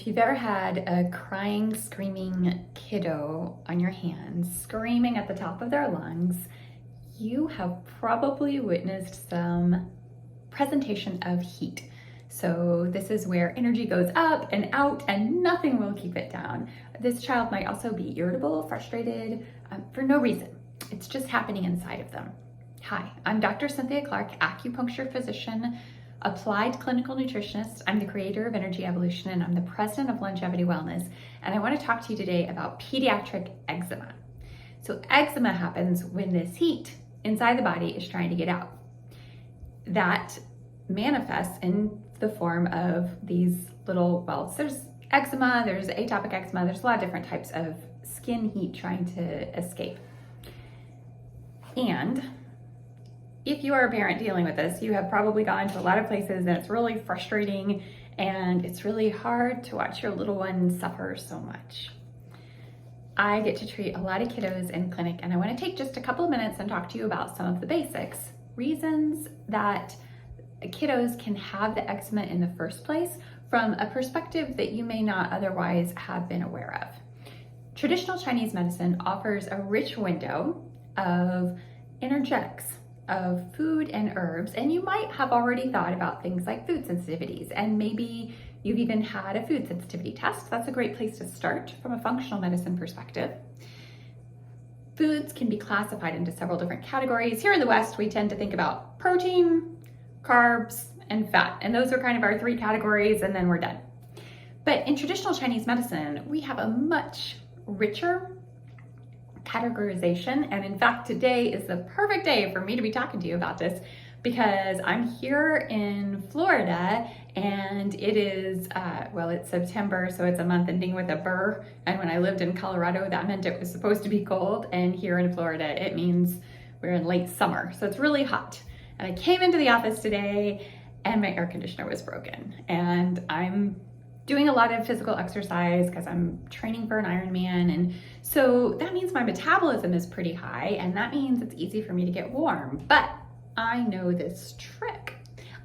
If you've ever had a crying, screaming kiddo on your hands, screaming at the top of their lungs, you have probably witnessed some presentation of heat. So this is where energy goes up and out and nothing will keep it down. This child might also be irritable, frustrated, for no reason. It's just happening inside of them. Hi, I'm Dr. Cynthia Clark, acupuncture physician, applied clinical nutritionist. I'm the creator of Energy Evolution and I'm the president of Longevity Wellness. And I want to talk to you today about pediatric eczema. So eczema happens when this heat inside the body is trying to get out. That manifests in the form of these little welts. There's eczema, there's atopic eczema, there's a lot of different types of skin heat trying to escape. And if you are a parent dealing with this, you have probably gone to a lot of places and it's really frustrating and it's really hard to watch your little one suffer so much. I get to treat a lot of kiddos in clinic and I want to take just a couple of minutes and talk to you about some of the basics, reasons that kiddos can have the eczema in the first place from a perspective that you may not otherwise have been aware of. Traditional Chinese medicine offers a rich window of energetics, of food and herbs, and you might have already thought about things like food sensitivities, and maybe you've even had a food sensitivity test. That's a great place to start from a functional medicine perspective. Foods can be classified into several different categories. Here in the West, we tend to think about protein, carbs, and fat, and those are kind of our three categories, and then we're done. But in traditional Chinese medicine, we have a much richer categorization, and in fact today is the perfect day for me to be talking to you about this because I'm here in Florida and it is it's September, so it's a month ending with a burr, and when I lived in Colorado that meant it was supposed to be cold, and here in Florida it means we're in late summer, so it's really hot. And I came into the office today and my air conditioner was broken, and I'm doing a lot of physical exercise because I'm training for an Ironman, and so that means my metabolism is pretty high, and that means it's easy for me to get warm. But I know this trick.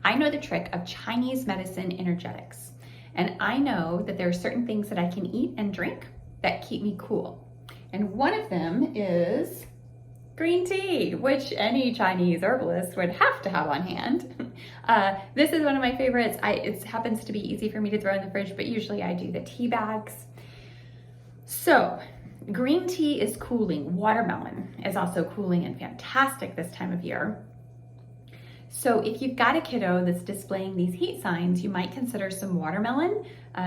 I know the trick of Chinese medicine energetics, and I know that there are certain things that I can eat and drink that keep me cool. And one of them is green tea, which any Chinese herbalist would have to have on hand. This is one of my favorites. It happens to be easy for me to throw in the fridge, but usually I do the tea bags. So green tea is cooling. Watermelon is also cooling and fantastic this time of year. So if you've got a kiddo that's displaying these heat signs, you might consider some watermelon.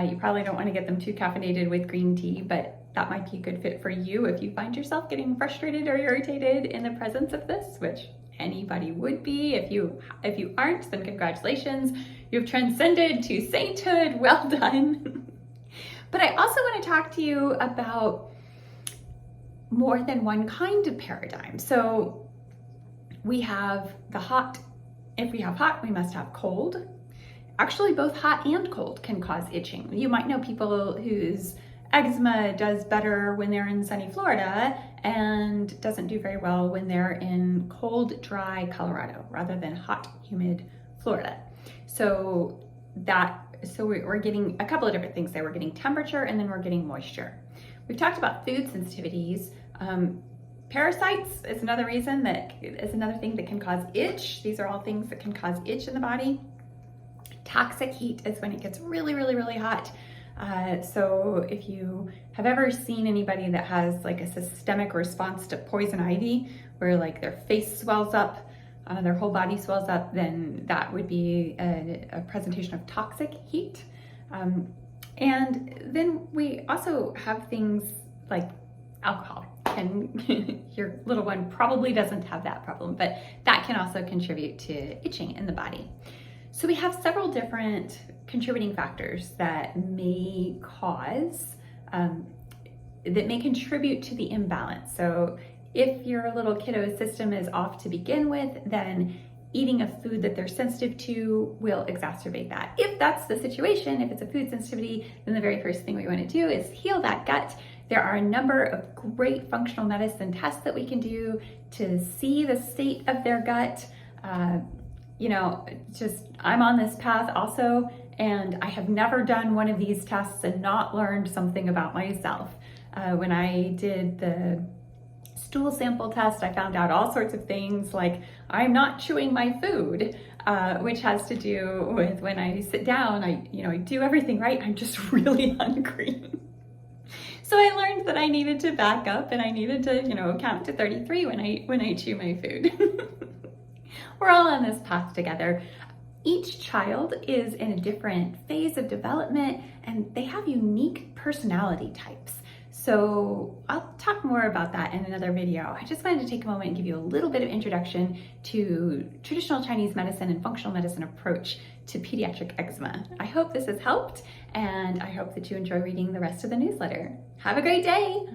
You probably don't want to get them too caffeinated with green tea, but that might be a good fit for you if you find yourself getting frustrated or irritated in the presence of this, which anybody would be. If you aren't, then congratulations. You've transcended to sainthood. Well done. But I also want to talk to you about more than one kind of paradigm. So we have the hot. If we have hot, we must have cold. Actually, both hot and cold can cause itching. You might know people whose eczema does better when they're in sunny Florida and doesn't do very well when they're in cold, dry Colorado rather than hot, humid Florida. So we're getting a couple of different things there. We're getting temperature and then we're getting moisture. We've talked about food sensitivities. Parasites is another thing that can cause itch. These are all things that can cause itch in the body. Toxic heat is when it gets really, really, really hot. So if you have ever seen anybody that has like a systemic response to poison ivy, where like their face swells up, their whole body swells up, then that would be a presentation of toxic heat. And then we also have things like alcohol. And your little one probably doesn't have that problem, but that can also contribute to itching in the body. So we have several different contributing factors that may contribute to the imbalance. So if your little kiddo's system is off to begin with, then eating a food that they're sensitive to will exacerbate that. If that's the situation, if it's a food sensitivity, then the very first thing we want to do is heal that gut. There are a number of great functional medicine tests that we can do to see the state of their gut. I'm on this path also, And I have never done one of these tests and not learned something about myself. When I did the stool sample test, I found out all sorts of things like I'm not chewing my food, which has to do with when I sit down, I do everything right, I'm just really hungry. So I learned that I needed to back up and I needed to, count to 33 when I chew my food. We're all on this path together. Each child is in a different phase of development and they have unique personality types. So I'll talk more about that in another video. I just wanted to take a moment and give you a little bit of introduction to traditional Chinese medicine and functional medicine approach to pediatric eczema. I hope this has helped, and I hope that you enjoy reading the rest of the newsletter. Have a great day.